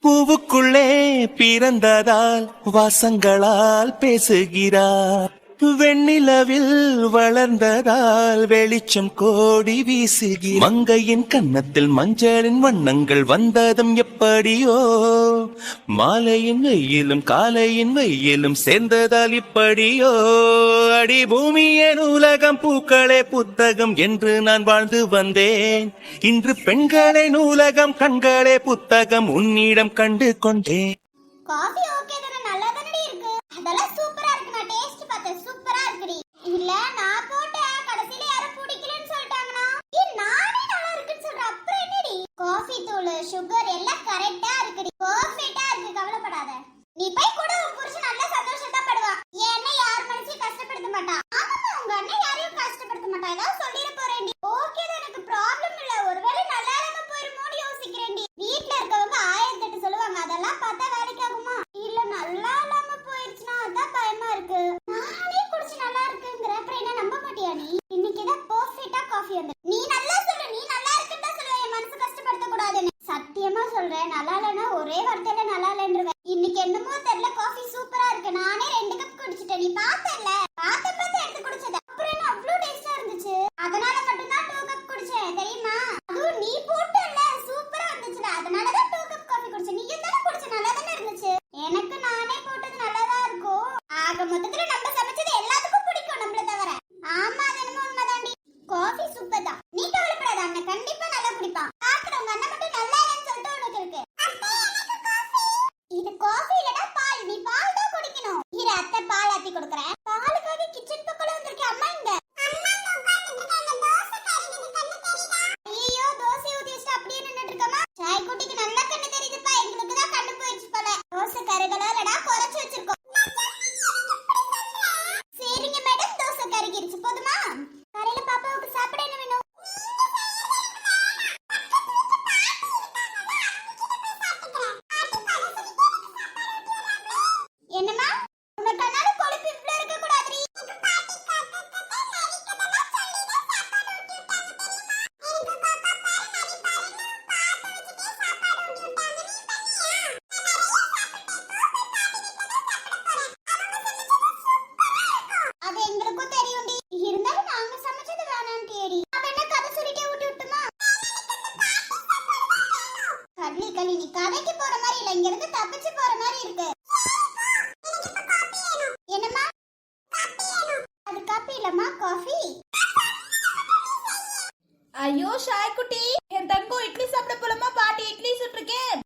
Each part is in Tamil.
பூவுக்குள்ளே பிறந்ததால் வாசங்களால் பேசுகிறார். வெண்ணிலவில் வளர்ந்ததால் வெளிச்சம் கோடி வீசுகிறார். மங்கையின் கன்னத்தில் மஞ்சளின் வண்ணங்கள் வந்ததும் எப்படியோ, மாலையின் வெயிலும் காலையின் வெயிலும் சேர்ந்ததால் இப்படியோ. அடி பூமியே நூலகம், பூக்களே புத்தகம் என்று நான் வாழ்ந்து வந்தேன். இன்று பெண்களே நூலகம், கண்களே புத்தகம் உன்னிடம் கண்டு கொண்டேன். காபி ஓகே தான, நல்லா தானடி இருக்கு. அதெல்லாம் சூப்பரா இருக்கு. நான் டேஸ்ட் பார்த்தேன், சூப்பரா இருக்குடி. இல்ல நான் போட்ட கடைசில யாரும் பிடிக்கலன்னு சொல்லிட்டாங்கனா நானே நல்லா இருக்குன்னு சொல்றேன். அப்புறம் என்னடி, காபி தூள் சுகர் எல்லாம் கரெக்ட்டா இருக்குடி, பெர்ஃபெக்ட்டா இருக்கு. கவலைப்படாத. நீ போய் கூட உன் புருஷன் நல்ல சந்தோஷமா படுவா. ஏன்னா யார் மனசையும் கஷ்டப்படுத்த மாட்டா. ஆமா, உங்க அண்ணன் யாரையும் கஷ்டப்படுத்த மாட்டா. ஏதாவது சொல்லிர போறேன்டி. ஓகே தான், எனக்கு ப்ராப்ளம் இல்ல. ஒருவேளை நல்லா இல்லாம போயிருமோன்னு யோசிக்கிறேன்டி. வீட்ல இருக்கவங்க 1008 சொல்லுவாங்க, அதெல்லாம் பார்த்தா வேலைக்கு ஆகுமா? இல்ல நல்லா இல்லாம போயிருச்சுனா அதான் பயமா இருக்கு. நானே குடிச்சு நல்லா இருக்குங்கற, அப்புறம் என்ன நம்ப மாட்டியா நீ? இன்னைக்கு தான் பெர்ஃபெக்ட்டா காஃபி வந்து. நீ நல்லா சொல்லு, நீ நல்லா இருக்குன்னு தான் சொல்லுவே. என் மனசு கஷ்டப்படுத்த கூடாதுன்னு சத்தியமா சொல்றேன். நல்லா இல்லனா ஒரே வார்த்தையில நல்லா இல்லன்றவே. இன்னைக்கு என்னமோ தெரியல, காஃபி சூப்பரா இருக்கு. நானே 2 கப் குடிச்சிட்டேன். நீ பார்த்தல, பார்த்து எடுத்து குடிச்சத. அப்புறம் என்ன அவ்ளோ டேஸ்டா இருந்துச்சு. அதனால மட்டும் தான் 2 கப் குடிச்சேன் தெரியுமா? அதுவும் நீ போட்டல சூப்பரா இருந்துச்சுல, அதனால தான் 2 கப் காஃபி குடிச்சேன். நீ என்ன குடிச்ச? நல்லா தானே இருந்துச்சு. எனக்கு நானே போட்டது நல்லா தான் இருக்கும். ஆக மொத்தத்துல நம்ம சமைச்சது எல்லாத்துக்கும் பிடிக்கும் நம்மள தவிர. ஆமா, அது என்னமோ உண்மைதாண்டி. காஃபி சூப்பர் தான். நீ கவலைப்படாத, அண்ணன் கண்டிப்பா நல்லா குடிப்பான். பாக்குறவங்க அண்ணன் மட்டும் நல்லா இல்லைன்னு சொல்லிட்டு உனக்கு இருக்கு. இது காஃபி இல்லடா பால். நீ பால் தான் குடிக்கணும். இரு, அத்தை பால் ஆத்தி கொடுக்கறேன். பாலுக்காக கிச்சன் பக்கம் வந்திருக்கேன். அம்மா இங்க. ஐயோ, தோசை ஊத்தி வச்சுட்டு அப்படியே நின்னுட்டு இருக்கமா. சாய் குட்டிக்கு நல்லா கண்ணு தெரியுதுப்பா. எங்களுக்கு தான் கண்ணு போயிடுச்சு போல. தோசை கருகலடா குறைச்சு வச்சிருக்கோம். சரிங்க மேடம், தோசை கருகிருச்சு போதுமா? காலையில பாப்பாவுக்கு சாப்பிட என்ன வேணும்? என்னம்மா, உனக்கு அதனால கொழுப்பு இவ்ளோ இருக்க கூடாதுடி. அது எங்களுக்கும் தெரியும்டி. இருந்தாலும் நாங்க சமைச்சது வேணான்டியேடி. அப்ப என்ன கதை சொல்லிட்டே ஊட்டி விட்டுமா? கள்ளி நீ கதைக்கு போற மாதிரி இல்ல, இங்க இருந்து தப்பிச்சு போற மாதிரி இருக்கு. என்னம்மா? அது காபி இல்லம்மா, காஃபி. ஐயோ ஷாய் குட்டி, என் தங்கம் இட்லி சாப்பிட போலாமா? பாட்டி இட்லி சுட்டுருக்கேன்.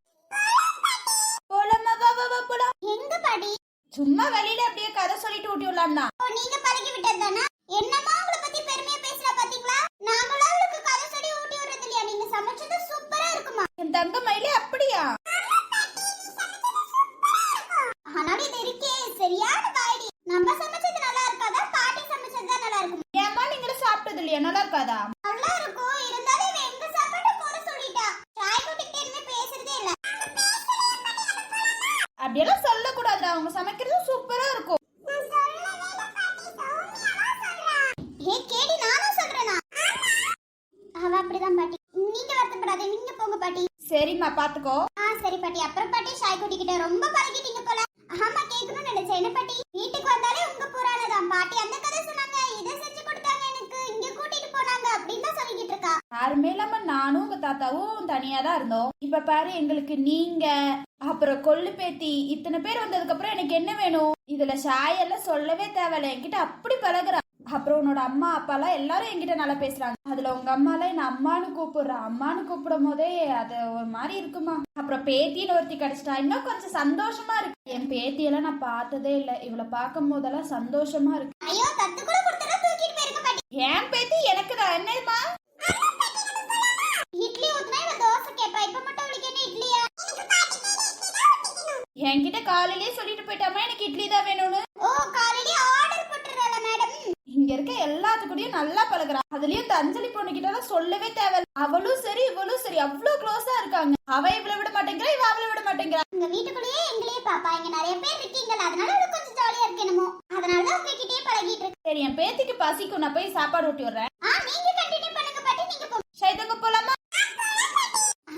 போலாமா? வா வா வா போலாம். எங்க பாடி? சும்மா வெளியில அப்படியே கதை சொல்லிட்டு ஊட்டி விடலாம்னா. ஓ, நீங்க பழகி விட்டதுதானா? என்னம்மா உங்களை பத்தி பெருமையா பேசுறா பாத்தீங்களா? நாங்களா உங்களுக்கு கதை சொல்லி ஊட்டி விடுறது இல்லையா? நீங்க சமைச்சது சூப்பரா இருக்குமா. என் தங்க மயிலே அப்படியா? ஆனாலும் இது இருக்கே சரியான பாடி. நம்ம சமைச்சது நல்லா இருக்காதா, பாட்டி சமைச்சது தான் நல்லா இருக்கும்? ஏமா நீங்களும் சாப்பிட்டது இல்லையா? நல்லா இருக்காதா? நல்லா இருக்கும். இருந்தாலும் இவ எங்க சாப்பாட்ட போட சொல்லிட்டா. சாய் குட்டிகிட்ட இனிமே பேசுறதே இல்ல. அப்படியெல்லாம் சொல்லக்கூடாதுடா, அவங்க சமைக்கிறது சூப்பரா இருக்கும். ஏ கேடி, நானும் சொல்றேனா? அவ அப்படிதான் பாட்டி. நீங்க வருத்தப்படாதே, நீங்க போங்க பாட்டி. சரிம்மா, பாத்துக்கோ. சரி பாட்டி. அப்புறம் பாட்டி, ஷாய் குட்டி கிட்ட ரொம்ப பழகிட்டீங்க போல. ஆமா, கேட்கணும்னு நினைச்சேன். என்ன பாட்டி, வீட்டுக்கு வந்தாலே உங்க புராணதான். பாட்டி அந்த கதை சொன்னாங்க, இதை செஞ்சு கொடுத்தாங்க, எனக்கு இங்க கூட்டிட்டு போனாங்க அப்படின்னு தான் சொல்லிக்கிட்டு இருக்கா. யாருமே இல்லாம நானும் உங்க தாத்தாவும் தனியா தான் இருந்தோம். இப்ப பாரு, எங்களுக்கு நீங்க அப்புறம் கொள்ளு பேத்தி இத்தனை பேர் வந்ததுக்கு அப்புறம் எனக்கு என்ன வேணும்? இதுல ஷாய் எல்லாம் சொல்லவே தேவையில்ல, என்கிட்ட அப்படி பழகுறா. அப்புறம் உன்னோட அம்மா அப்பாலாம் எல்லாரும் என்கிட்ட நல்லா பேசுறாங்க. அதுல உங்க அம்மாலாம் என்ன அம்மானு கூப்பிடுறா. அம்மானு கூப்பிடும் போதே அது ஒரு மாதிரி இருக்குமா. அப்புறம் பேத்தின்னு ஒருத்தி கிடைச்சிட்டா, இன்னும் கொஞ்சம் சந்தோஷமா இருக்கு. என் பேத்தியெல்லாம் நான் பார்த்ததே இல்லை, இவளை பார்க்கும் போதெல்லாம் சந்தோஷமா இருக்கு. ஐயோ, தட்டுக்குள்ள கொடுத்தா தூக்கிட்டு போயிருக்க பாட்டி. ஏன் பேத்தி எனக்கு தான் என்னமா? இட்லி ஊத்துனா இவ தோசை கேப்பா. இப்ப மட்டும் அவளுக்கு என்ன இட்லியா? என்கிட்ட காலையிலேயே சொல்லிட்டு போயிட்டாமா எனக்கு இட்லி தான் வேணும்னு. ஓ, காலையிலே ஆர்டர் போட்டுறல மேடம். இங்க இருக்க எல்லாத்துக்கூடயும் நல்லா பழகுறா. அதுலயும் இந்த அஞ்சலி பொண்ணு கிட்ட சொல்லவே தேவையில்ல. அவளும் சரி இவளும் சரி அவ்வளவு க்ளோஸா இருக்காங்க. அவ இவளை விட மாட்டேங்கிறா, இவ அவளை விட மாட்டேங்கிறா. உங்க வீட்டுக்குள்ளேயே எங்களையே பாப்பா. இங்க நிறைய பேர் இருக்கீங்கல்ல, அதனால அவளுக்கு கொஞ்சம் ஜாலியா இருக்கணுமோ. அதனாலதான் உங்ககிட்டயே பழகிட்டு இருக்கு. சரி, என் பேத்திக்கு பசிக்கும், நான் போய் சாப்பாடு ஊட்டி விடுறேன். நீங்க கண்டினியூ பண்ணுங்க பாட்டி. நீங்க போங்க. ஷைதங்க போலாமா?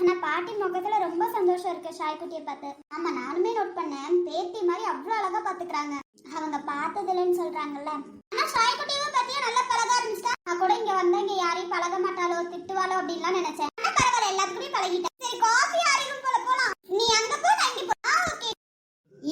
ஆனா பாட்டி முகத்துல ரொம்ப சந்தோஷம் இருக்கு. சாய்க்குட்டியை பார்த்து. ஆமா நானுமே நோட் பண்ணேன், பேத்தி மாதிரி அவ்வளவு அழகா பாத்துக்கிறாங்க. அவங்க பார்த்தது இல்லைன்னு சொல்றாங்கல்ல. ஆனா சாய்க்குட்டியவே பாத்தியா நல்லா பழக ஆரம்பிச்சிட்டா. நான் கூட இங்க வந்தா இங்க யாரையும் பழக மாட்டாளோ திட்டுவாளோ அப்படின்லாம் நினைச்சேன். ஆனா பரவாயில்ல, எல்லாத்துக்குமே பழகிட்டேன். சரி காஃபி ஆறிடும் போல போலாம். நீ அங்க போ, நான் இங்க போ. ஓகே.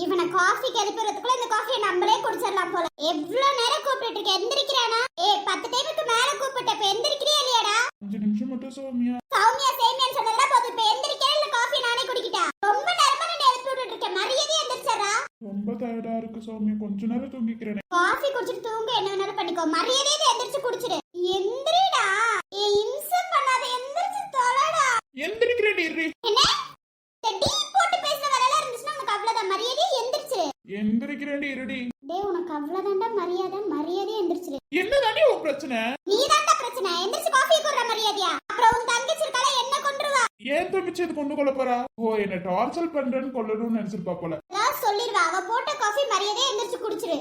இவனை காஃபிக்கு எழுப்புறதுக்குள்ள இந்த காஃபியை நம்மளே குடிச்சிடலாம் போல. எவ்வளவு நேரம் கூப்பிட்டு இருக்க, எந்திரிக்கிறானா? 10 டைமுக்கு மேல கூப்பிட்ட, இப்ப எந்திரிக்கிறியா இல்லையாடா? 5 நிமிஷம் மட்டும் சௌமியா. சௌமியா சேமியான்னு சொன்னதெல்லாம் போதும், இப்ப எந்திரிக்கிறேன் இல்ல காஃபி நானே குடிக்கிட்டா? ரொம்ப நேரமா நான் எழுப்பி விட்டுட்டு இருக்கேன், மரியாதையா எந்திரிச்சறா. ரொம்ப டயர்டா இருக்கு சௌமியா, கொஞ்ச நேரம் தூங்கிக்கிறேன். காஃபி குடிச்சிட்டு தூங்க, என்ன வேணாலும் பண்ணிக்கோ, மரியாதையா எந்திரிச்சு குடிச்சிடு. எந்திரிடா, இன்சம் பண்ணாத, எந்திரிச்சு தொலைடா. எந்திரிக்கிறேன் இரு. என்ன டீ போட்டு பேசுற வேலையெல்லாம் இருந்துச்சுன்னா உனக்கு அவ்வளவுதான், மரியாதையா எந்திரிச்சிரு. எந்திரிக்கிறேன் இருடி. டேய் உனக்கு அவ்வளவுதான்டா மரியாதை, மரியாதையா எந்திரிச்சிரு. என்னதானே உன் பிரச்சனை? நீதான்டா பிரச்சனை, எந்திரிச்சு காஃபி குடுற மரியாதையா. அப்புறம் உன் தங்கச்சி இருக்கால என்ன கொன்றுவா. ஏன் தம்பிச்சு இது கொண்டு கொள்ள போறா? ஓ என்ன டார்ச்சர் பண்றேன்னு கொல்லணும்னு நினைச்சிருப்பா போல. நான் சொல்லிடுவா, அவ போட்ட காஃபி மரியாதையா எந்திரிச்சு குடிச்சிரு.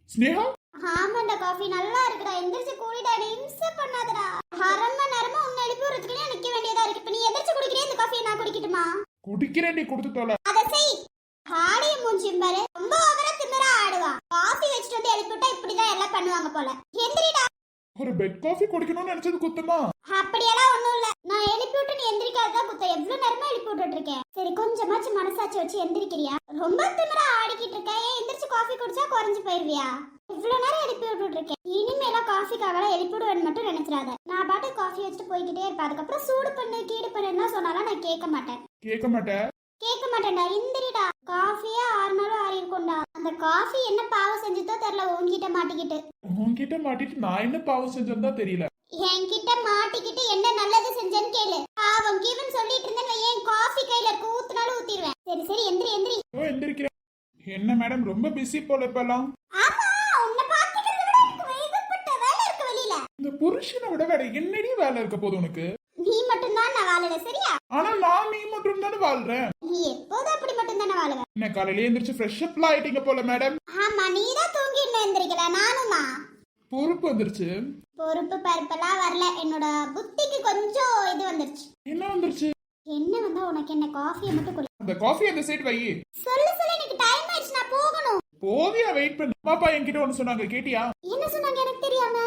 ஸ்னேகா ஆமாண்டா காஃபி நல்லா இருக்குடா, எந்திரிச்சு குடிடா, இன்சம் பண்ணாதடா. அரை மணி நேரமா உன்னை எழுப்பி விடுறதுக்குள்ளே நிக்க வேண்டியதா இருக்கு. இப்ப நீ எந்திரிச்சு குடிக்கிறியா, இந்த காஃபியை நான் குடிக்கட்டுமா? குடிக்கிறேன், நீ கொடுத்து தொலை. அத செய். ஆடிய மூஞ்சியும் பாரு, ரொம்ப ஓவரா திமிரா ஆடுவா. காஃபி வச்சுட்டு வந்து எழுப்பி விட்டா இப்படிதான் எல்லாம் பண்ணுவாங்க போல. எந்திரிடா. ஒரு பெட் காஃபி குடிக்கணும்னு நினைச்சது குத்தமா? அப்படியெல்லாம் ஒண்ணும் இல்ல, நான் எழுப்பி விட்டு நீ எந்திரிக்காததான் குத்த. எவ்வளவு நேரமா எழுப்பி விட்டுட்டு இருக்கேன். சரி கொஞ்சமாச்சு மனசாட்சி வச்சு எந்திரிக்கிறியா? ரொம்ப திமிரா ஆடிக்கிட்டு இருக்க. ஏன் எந்திரிச்சு காஃபி குடிச்சா குறைஞ்சு போயிருவியா? இவ்வளவு நேரம் எழுப்பி விட்டுட்டு இருக்கேன். இனிமேல காஃபிக்காக எழுப்பி விடுவேன்னு மட்டும் நினைச்சிடாத. நான் பாட்டு காஃபி வச்சுட்டு போய்கிட்டே இருப்பேன். அதுக்கப்புறம் சூடு பண்ணு கீடு பண்ணுன்னா சொன்னாலும் நான் கேட்க மாட்டேன். கேட்க மாட்டேன். கேட்க மாட்டேன்டா. இந்திரிடா, காஃபியே 6 நாளும் ஆறி இருக்கும்டா. அந்த காஃபி என்ன பாவம் செஞ்சதோ தெரியல, உன்கிட்ட மாட்டிக்கிட்டு. உன்கிட்ட மாட்டிட்டு நான் என்ன பாவம் செஞ்சதா தெரியல. என்கிட்ட மாட்டிக்கிட்டு என்ன நல்லது செஞ்சேன்னு கேளு. பாவம் கீவன் சொல்லிட்டு இருந்தேன், ஏன் காஃபி கையில இருக்கு, ஊத்துனாலும் ஊத்திடுவேன். சரி சரி எந்திரி எந்திரி. ஓ எந்திரிக்கிறேன். என்ன மேடம் ரொம்ப பிஸி போல இப்பெல்லாம்? ஆமா, உன்னை பாத்துக்கிறத விட எனக்கு ஏகப்பட்ட வேலை இருக்கு வெளியில. இந்த புருஷனை விட வேற என்னடி வேலை இருக்க போது உனக்கு? நீ மட்டும் தான் நான் வாழல, சரியா? ஆனா நான் நீ மட்டும் தானே வாழ்றேன். நீ எப்போதும் அப்படி மட்டும் தானே வாழுவ. என்ன காலையில எந்திரிச்சு ஃப்ரெஷ் அப்லாம் ஆயிட்டீங்க போல மேடம். ஆமா, நீதான் தூங்கி இன்னும் எந்திரிக்கல, நானும் தான். பொறுப்பு வந்துருச்சு. பொறுப்பு பருப்பெல்லாம் வரல, என்னோட புத்திக்கு கொஞ்சம் இது வந்துருச்சு. என்ன வந்துருச்சு? என்ன வந்தா உனக்கு என்ன, காஃபியை மட்டும் குடி. அந்த காஃபி அந்த சைடு வை. சொல்லு சொல்லு, எனக்கு டைம் ஆயிடுச்சு, நான் போகணும். போவியா? வெயிட் பண்ணு. பாப்பா என்கிட்ட ஒன்னு சொன்னாங்க, கேட்டியா? என்ன சொன்னாங்க எனக்கு தெரியாம?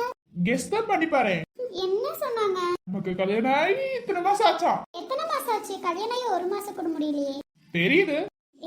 கெஸ் தான் பண்ணி பாரு. என்ன சொன்னாங்க? நமக்கு கல்யாணம் ஆகி இத்தனை மாசம் ஆச்சா? எத்தனை மாசம் ஆச்சு? கல்யாணம் ஆகி 1 மாசம் கூட முடியலையே. தெரியுது.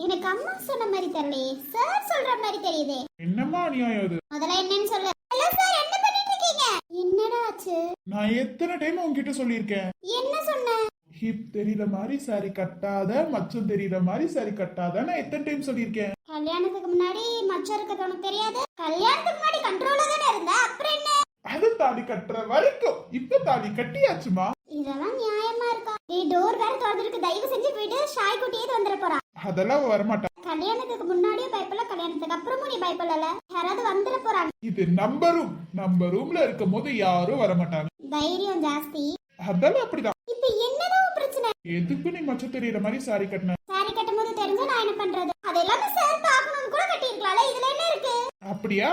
எனக்கு அம்மா சொன்ன மாதிரி தெரியலையே, சார் சொல்ற மாதிரி தெரியுதே. என்னம்மா அநியாயம் அது? முதல்ல என்னன்னு சொல்லு. ஹலோ சார், என்ன பண்ணிட்டு இருக்கீங்க? என்னடா ஆச்சு? நான் எத்தனை டைம் உன்கிட்ட சொல்லியிருக்கேன், என்ன சொன்ன? ஹிப் தெரியற மாதிரி சாரி கட்டாத, மச்சம் தெரியற மாதிரி சாரி கட்டாத. நான் எத்தனை டைம் சொல்லியிருக்கேன்? கல்யாணத்துக்கு முன்னாடி மச்சம் இருக்கிறது உனக்கு தெரியாது? கல்யாணத்துக்கு முன்னாடி கண்ட்ரோலா தானே இருந்த, அப்புறம் என்ன? அது தாலி கட்டுற வரைக்கும். இப்ப தாலி கட்டியாச்சுமா. இதெல்லாம் நியாயமா இருக்கா? டேய் டோர் வேற திறந்திருக்கு, தயவு செஞ்சு விடு. ஷாய் குட்டியே வந்துட போறா. அதெல்லாம் வரமாட்டா. கல்யாணத்துக்கு முன்னாடியும் பயப்படல, கல்யாணத்துக்கு அப்புறமும் நீ பயப்படல. யாராவது வந்துட போறாங்க. இது நம்ம ரூம்ல இருக்கும் போது யாரும் வரமாட்டாங்க. தைரியம் ஜாஸ்தி. அதெல்லாம் அப்படிதான். இப்ப என்னதான் உன் பிரச்சனை? எதுக்கு நீ மச்சம் தெரியற மாதிரி சாரி கட்டின? சாரி கட்டும் போது தெரிஞ்சா நான் என்ன பண்றது? அதெல்லாம் சார் பாக்கணும்னு கூட கட்டி இருக்கலாம்ல, இதுல என்ன இருக்கு? அப்படியா?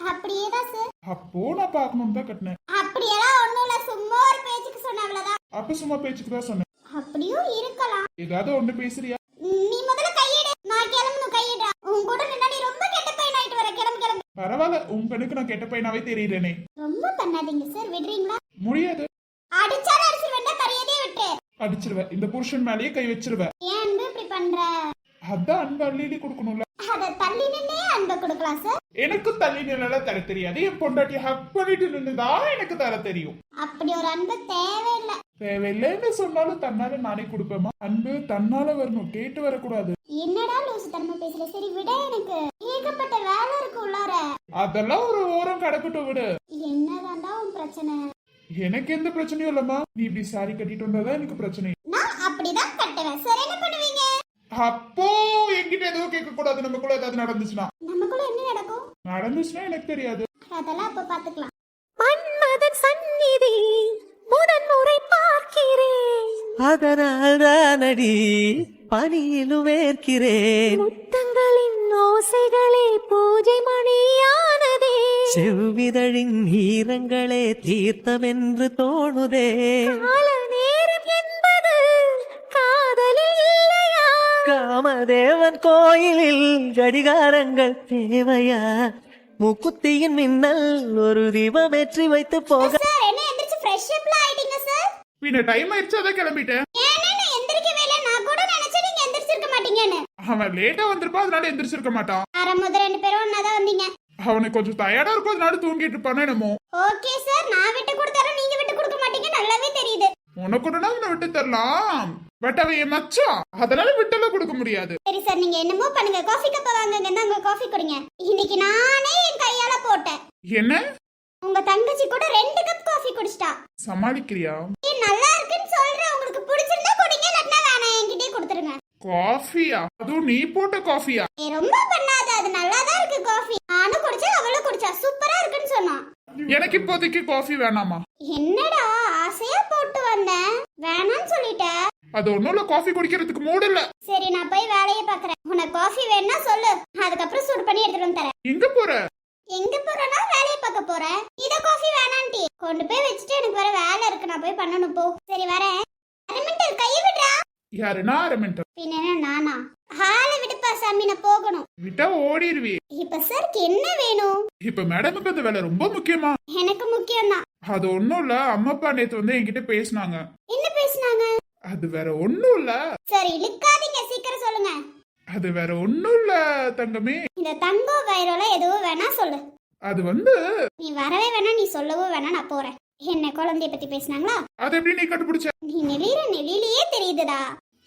அப்படியே தான் சார். அப்போ நான் பாக்கணும் தான் கட்டினேன். அப்படியெல்லாம் ஒண்ணும் இல்ல, சும்மா ஒரு பேச்சுக்கு சொன்ன அவ்வளவுதான். அப்ப சும்மா பேச்சுக்கு தான் சொன்னேன். அப்படியும் இருக்கலாம். ஏதாவது ஒண்ணு பேசுறியா? நீ முதல்ல கையெடு, நான் கிளம்பணும். கையிடுறா. உன் கூட முன்னாடி ரொம்ப கெட்ட பையன் ஆயிட்டு வர. கிளம்பு கிளம்பு. பரவாயில்ல, உன் கணக்கு நான் கெட்ட பையனாவே தெரியறேனே. ரொம்ப பண்ணாதீங்க சார், விடுறீங்களா? முடியாது. அடிச்சாலும் அடிச்சு வேண்டாம், மரியாதையே விட்டு. அடிச்சிருவேன். இந்த புருஷன் மேலேயே கை வச்சிருவேன். ஏன் அன்பு இப்படி பண்ற? அதான் அன்பு அள்ளி கொடுக்கணும்ல. அத தள்ளி நின்னே அன்பை கொடுக்கலாம் சார். எனக்கு தள்ளி நின்னால தர தெரியாது. என் பொண்டாட்டி ஹக் பண்ணிட்டு நின்னுதான் எனக்கு தர தெரியும். அப்படி ஒரு அன்பு தேவையில்லை. தேவையில்லைன்னு சொன்னாலும் தன்னால நானே கொடுப்பேமா. அன்பு தன்னால வரணும், கேட்டு வரக்கூடாது. என்னடா லூசு தரமா பேசுற? சரி விட, எனக்கு ஏகப்பட்ட வேலை இருக்கு உள்ளார. அதெல்லாம் ஒரு ஓரம் கடக்கட்டும், விடு. என்னதான்டா உன் பிரச்சனை? எனக்கு எந்த பிரச்சனையும் இல்லம்மா. நீ இப்படி சாரி கட்டிட்டு வந்தாதான் எனக்கு பிரச்சனை. நான் அப்படிதான் கட்டுவேன் சார். என்ன பண்ணுவீங்க? அப்போ என்கிட்ட எதுவும் கேட்க கூடாது. நமக்குள்ள ஏதாவது நடந்துச்சுன்னா. நமக்குள்ள என்ன நடக்கும்? நடந்துச்சுன்னா எனக்கு தெரியாது. அதெல்லாம் அப்ப பாத்துக்கலாம். மன்மதன் சந்நிதி முதன் முறை பார்க்கிறேன். அதனால் தானடி பனியிலும் வேர்க்கிறேன். முத்தங்களின் ஓசைகளே பூஜை மணியானதே. செவ்விதழின் ஈரங்களே தீர்த்தமென்று தோணுதே. கால நேரம் என்பது காதலில் இல்லையா? காமதேவன் கோயிலில் கடிகாரங்கள் தேவையா? முக்குத்தியின் மின்னல் ஒரு தீபம் ஏற்றி வைத்து போக. சார் என்ன எந்திரிச்சு ஃப்ரெஷ் அப்லாம் ஆயிட்டீங்க சார்? பின்ன டைம் ஆயிடுச்சு அதான் கிளம்பிட்டேன். ஏன்னா நான் எந்திரிக்கவே இல்ல. நான் கூட நினைச்சேன் நீங்க எந்திரிச்சிருக்க மாட்டீங்கன்னு. அவன் லேட்டா வந்திருப்பான் அதனால எந்திரிச்சிருக்க மாட்டான். ஆரம்பத்துல 2 பேரும் ஒண்ணாதான் வந்தீங்க. அவனுக்கு கொஞ்சம் டயர்டா இருக்கும் அதனால தூங்கிட்டு இருப்பானே என்னமோ. ஓகே சார், நான் விட்டு கொடுத்தாலும் நீங்க விட்டு கொடுக்க மாட்டீங்க நல்லாவே தெரியுது. உனக்கு கூட அவனை விட்டு தரலாம், பட் அவன் என் மச்சான் அதனால விட்டெல்லாம் கொடுக்க முடியாது. சரி சார், நீங்க என்னமோ பண்ணுங்க. காஃபி கப்ப வாங்குங்க, இந்தாங்க காஃபி குடிங்க. இன்னைக்கு நானே என் கையால போட்டேன். என்ன உங்க தங்கச்சி கூட 2 கப் காஃபி குடிச்சிட்டா. சமாளிக்கிறியா? நல்லா இருக்குன்னு சொல்றேன். உங்களுக்கு பிடிச்சிருந்தா குடிங்க, இல்லன்னா வேணாம் என்கிட்டயே கொடுத்துருங்க. காஃபியா? அதுவும் நீ போட்ட காஃபியா? ரொம்ப பண்ணாத, அது நல்லாதான் இருக்கு காஃபி. நானும் குடிச்சேன், அவளும் குடிச்சா. சூப்பரா இருக்குன்னு சொன்னான். எனக்கு இப்போதைக்கு காஃபி வேணாமா. என்னடா ஆசையா போட்டு வந்தேன், வேணாம்னு சொல்லிட்ட. அது ஒண்ணும் இல்ல, காஃபி குடிக்கிறதுக்கு மூடு இல்ல. சரி, நான் போய் வேலையை பாக்குறேன். உனக்கு காஃபி வேணும்னா சொல்லு, அதுக்கப்புறம் சூடு பண்ணி எடுத்துட்டு வந்து தரேன். எங்க போற? எங்க போறேன்னா வேலையை பார்க்க போறேன். இத காஃபி வேணான்டி கொண்டு போய் வச்சுட்டு எனக்கு வேற வேலை இருக்கு, நான் போய் பண்ணணும் போ. சரி வரேன். அரமெண்டல் கையை விடுறா. யாரு? நான் அரமெண்டல். பின்ன என்ன நானா? ஹால விடுப்பா சாமி, நான் போகணும். விட்டா ஓடிடுவி. இப்ப சாருக்கு என்ன வேணும்? இப்ப மேடமுக்கு அந்த வேலை ரொம்ப முக்கியமா? எனக்கு முக்கியம் தான். அது ஒண்ணும் இல்ல, அம்மா அப்பா நேத்து வந்து என்கிட்ட பேசினாங்க. என்ன பேசுனாங்க? அது வேற ஒண்ணும் இல்ல. சரி இழுக்காதீங்க, சீக்கிரம் சொல்லுங்க. அது வேற ஒண்ணும் இல்ல தங்கமே. இந்த தங்கம் வைரோல எதுவும் வேணா சொல்லு. அது வந்து நீ வரவே வேணா, நீ சொல்லவும் வேணா, நான் போறேன். என்ன குழந்தைய பத்தி பேசினாங்களா? அது எப்படி நீ கண்டுபிடிச்ச? நீ நெளிற நெளிலையே தெரியுதுடா.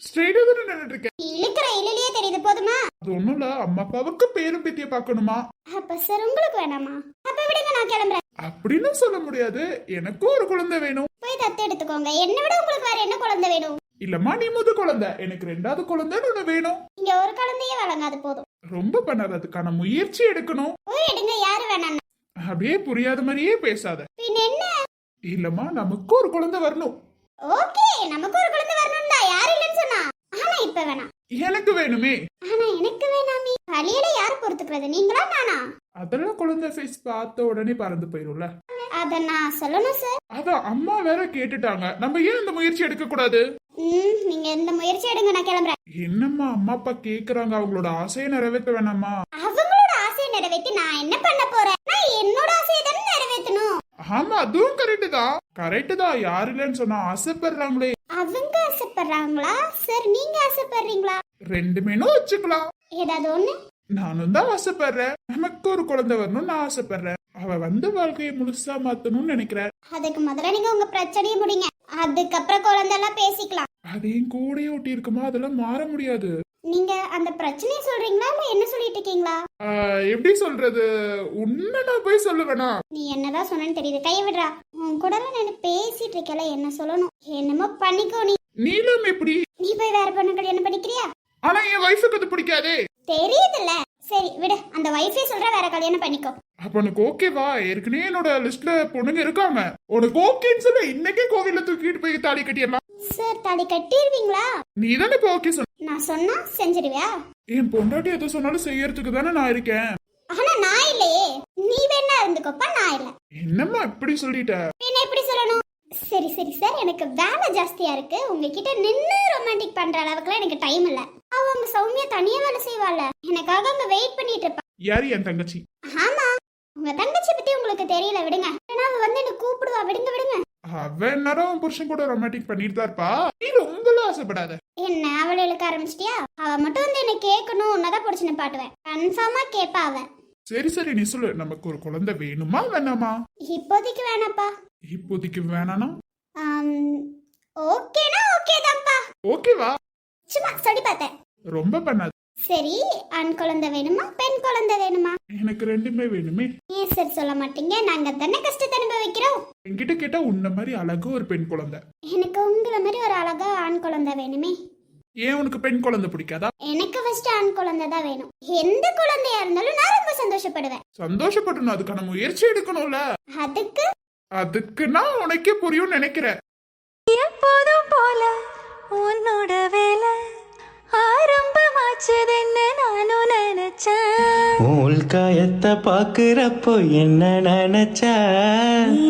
ஸ்ட்ரைட்டா தான் நின்னுட்டு இருக்கேன். நீ இழுக்கிற இழுலையே தெரியுது, போதுமா? அது ஒண்ணும் இல்ல, அம்மா அப்பாவுக்கு பேரும் பேத்திய பாக்கணுமா. அப்ப சார் உங்களுக்கு வேணாமா? அப்ப விடுங்க, நான் கிளம்புறேன். அப்படின்னு சொல்ல முடியாது, எனக்கும் ஒரு குழந்தை வேணும். போய் தத்து எடுத்துக்கோங்க. என்ன விட உங்களுக்கு வேற என்ன குழந்தை வேணும்? இல்லம்மா, நீ முதல் குழந்தை, எனக்கு 2வது குழந்தைன்னு ஒண்ணு வேணும். இங்க ஒரு குழந்தையே வழங்காது, போதும். ரொம்ப பண்ணாத, அதுக்கான முயற்சி எடுக்கணும். போய் எடுங்க, யாரு வேணாம். அப்படியே புரியாத மாதிரியே பேசாத. பின் என்ன? இல்லம்மா, நமக்கு ஒரு குழந்தை வரணும். ஓகே, நமக்கு ஒரு குழந்தை வரணும்டா, யாரு இல்லன்னு சொன்னா? ஆனா இப்ப வேணாம். எனக்கு வேணுமே. ஆனா எனக்கு வேணாமே. வழியில யாரு பொறுத்துக்கிறது, நீங்களா நானா? அதெல்லாம் குழந்தை ஃபேஸ் பார்த்த உடனே பறந்து போயிரும்ல. அத நான் சொல்லணும் சார். அதான் அம்மா வேற கேட்டுட்டாங்க, நம்ம ஏன் இந்த முயற்சி எடுக்க கூடாது? நீங்க இந்த முயற்சி எடுங்க, நான் கிளம்புறேன். என்னம்மா அம்மா அப்பா கேக்குறாங்க, அவங்களோட ஆசையை நிறைவேற்ற வேணாமா? அவங்களோட ஆசையை நிறைவேற்றி நான் என்ன பண்ண போறேன்? நான் என்னோட ஆசையை தானே நிறைவேற்றணும். ஆமா, அதுவும் கரெக்ட் தான். யாரு இல்லைன்னு சொன்னா ஆசைப்படுறாங்களே. அவங்க ஆசைப்படுறாங்களா சார், நீங்க ஆசைப்படுறீங்களா? 2மே வச்சுக்கலாம். ஏதாவது ஒண்ணு. நானும் தான் ஆசைப்படுறேன், நமக்கு ஒரு குழந்தை வரணும்னு நான் ஆசைப்படுறேன். அவ வந்து வாழ்க்கையை முழுசா மாத்தணும்னு நினைக்கிறேன். அதுக்கு முதல்ல நீங்க உங்க பிரச்சனையை முடிங்க, அதுக்கப்புறம் குழந்தை எல்லாம் பேசிக்கலாம். அதையும் கூடயே ஒட்டி இருக்குமா, அதெல்லாம் மாற முடியாது. நீங்க அந்த பிரச்சனையை சொல்றீங்களா இல்ல என்ன சொல்லிட்டு இருக்கீங்களா? எப்படி சொல்றது, உன்ன நான் போய் சொல்லுவேனா? நீ என்னதான் சொன்னேன்னு தெரியுது, கைய விடுறா. உன் கூட நான் பேசிட்டு இருக்கல, என்ன சொல்லணும்? என்னமோ பண்ணிக்கோ. நீலம் எப்படி? நீ போய் வேற பொண்ணு கல்யாணம் பண்ணிக்கிறியா? ஆனா என் வைஃபுக்கு அது பிடிக்காதே. தெரியுதுல்ல. சரி விடு, அந்த வைஃபே சொல்ற வேற கல்யாணம் பண்ணிக்கோ. அப்ப உனக்கு ஓகேவா? ஏற்கனவே என்னோட லிஸ்ட்ல பொண்ணுங்க இருக்காங்க. உனக்கு ஓகேன்னு சொல்ல இன்னைக்கே கோவில்ல தூக்கிட்டு போய் தாலி கட்டிடலாம். சார் தாலி கட்டிடுவீங்களா? நீ தானே இப்ப ஓகே சொன்ன. நான் சொன்னா செஞ்சிருவியா? என் பொண்டாட்டி எதை சொன்னாலும் செய்யறதுக்கு தானே நான் இருக்கேன். ஆனா நான் இல்லையே, நீ வேணா இருந்துக்கோப்பா, நான் இல்ல. என்னம்மா இப்படி சொல்லிட்ட? என்ன இப்படி சொல்லணும்? சரி சரி சார், எனக்கு வேலை ஜாஸ்தியா இருக்கு. உங்ககிட்ட நின்னு ரொமான்டிக் பண்ற அளவுக்குலாம் எனக்கு டைம் இல்ல. அவங்க சௌமியா தனியா வேலை செய்வாள்ல, எனக்காக அங்க வெயிட் பண்ணிட்டு இருப்பா. யாரு? என் தங்கச்சி. ஆமா, உங்க தங்கச்சி பத்தி உங்களுக்கு தெரியல, விடுங்க. ஏன்னா அவ வந்து என்ன கூப்பிடுவா, விடுங்க விடுங்க. அவன் நேரம் புருஷன் கூட ரொமான்டிக் பண்ணிட்டு தான் இருப்பா. நீ ரொம்ப ஆசைப்படாத. என்ன அவளை இழுக்க ஆரம்பிச்சிட்டியா? அவ மட்டும் வந்து என்ன கேட்கணும், உன்னதான் பிடிச்சுன்னு பாட்டுவேன். கன்ஃபார்மா கேப்பா அவ. சரி சரி, நீ சொல்லு, நமக்கு ஒரு குழந்தை வேணுமா வேணாமா? இப்போதைக்கு வேணாப்பா. இப்போதைக்கு வேணானா? ஓகேனா ஓகே தான்ப்பா. ஓகேவா? சும்மா சொல்லி பார்த்தேன். ரொம்ப பண்ணாது. சரி, ஆண் குழந்தை வேணுமா பெண் குழந்தை வேணுமா? எனக்கு 2மே வேணுமே. ஏன் சார் சொல்ல மாட்டீங்க? நாங்க தானே கஷ்டத்தை அனுபவிக்கிறோம். என்கிட்ட கேட்டா உன்ன மாதிரி அழகு ஒரு பெண் குழந்தை. எனக்கு உங்களை மாதிரி ஒரு அழகா ஆண் குழந்தை வேணுமே. ஏன் உனக்கு பெண் குழந்தை பிடிக்காதா? எனக்கு ஃபர்ஸ்ட் ஆண் குழந்தை தான் வேணும். எந்த குழந்தையா இருந்தாலும் நான் ரொம்ப சந்தோஷப்படுவேன். சந்தோஷப்படணும், அதுக்கான முயற்சி எடுக்கணும்ல. அதுக்குன்னா உனக்கே புரியும் நினைக்கிறேன். எப்போதும் போல உன்னோட வேலை ஆரம்பமாச்சதுன்னு நானும் நினைச்சேன். உள்காயத்தை பாக்குறப்போ என்ன நினைச்ச?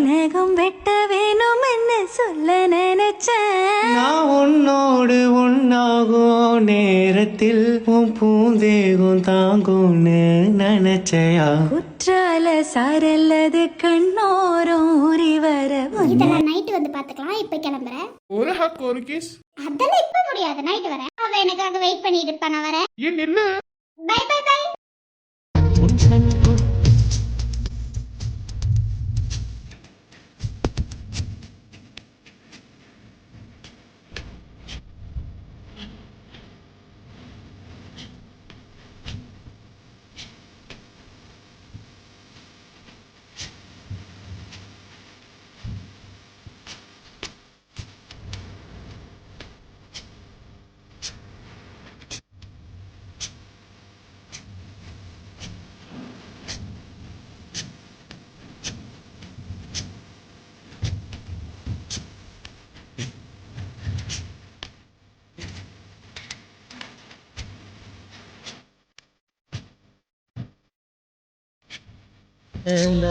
நகம் வெட்ட வேணும் என்ன சொல்ல நினைச்சேன். நான் உன்னோடு ஒன்னாகும் நேரத்தில் உன் பூந்தேகம் தாங்கும்னு நினைச்சையா? குற்றால சாரல்லது கண்ணோரம் ஊறி வர இதெல்லாம் நைட் வந்து பாத்துக்கலாம். இப்ப கிளம்புறேன். ஒரு ஹக் ஒரு கிஸ். அதெல்லாம் இப்ப முடியாது. நைட் வரேன். அவ எனக்காக வெயிட் பண்ணிட்டு இருப்பா. நான் வரேன். ஏன் நில்லு. Bye bye bye. உன் கண்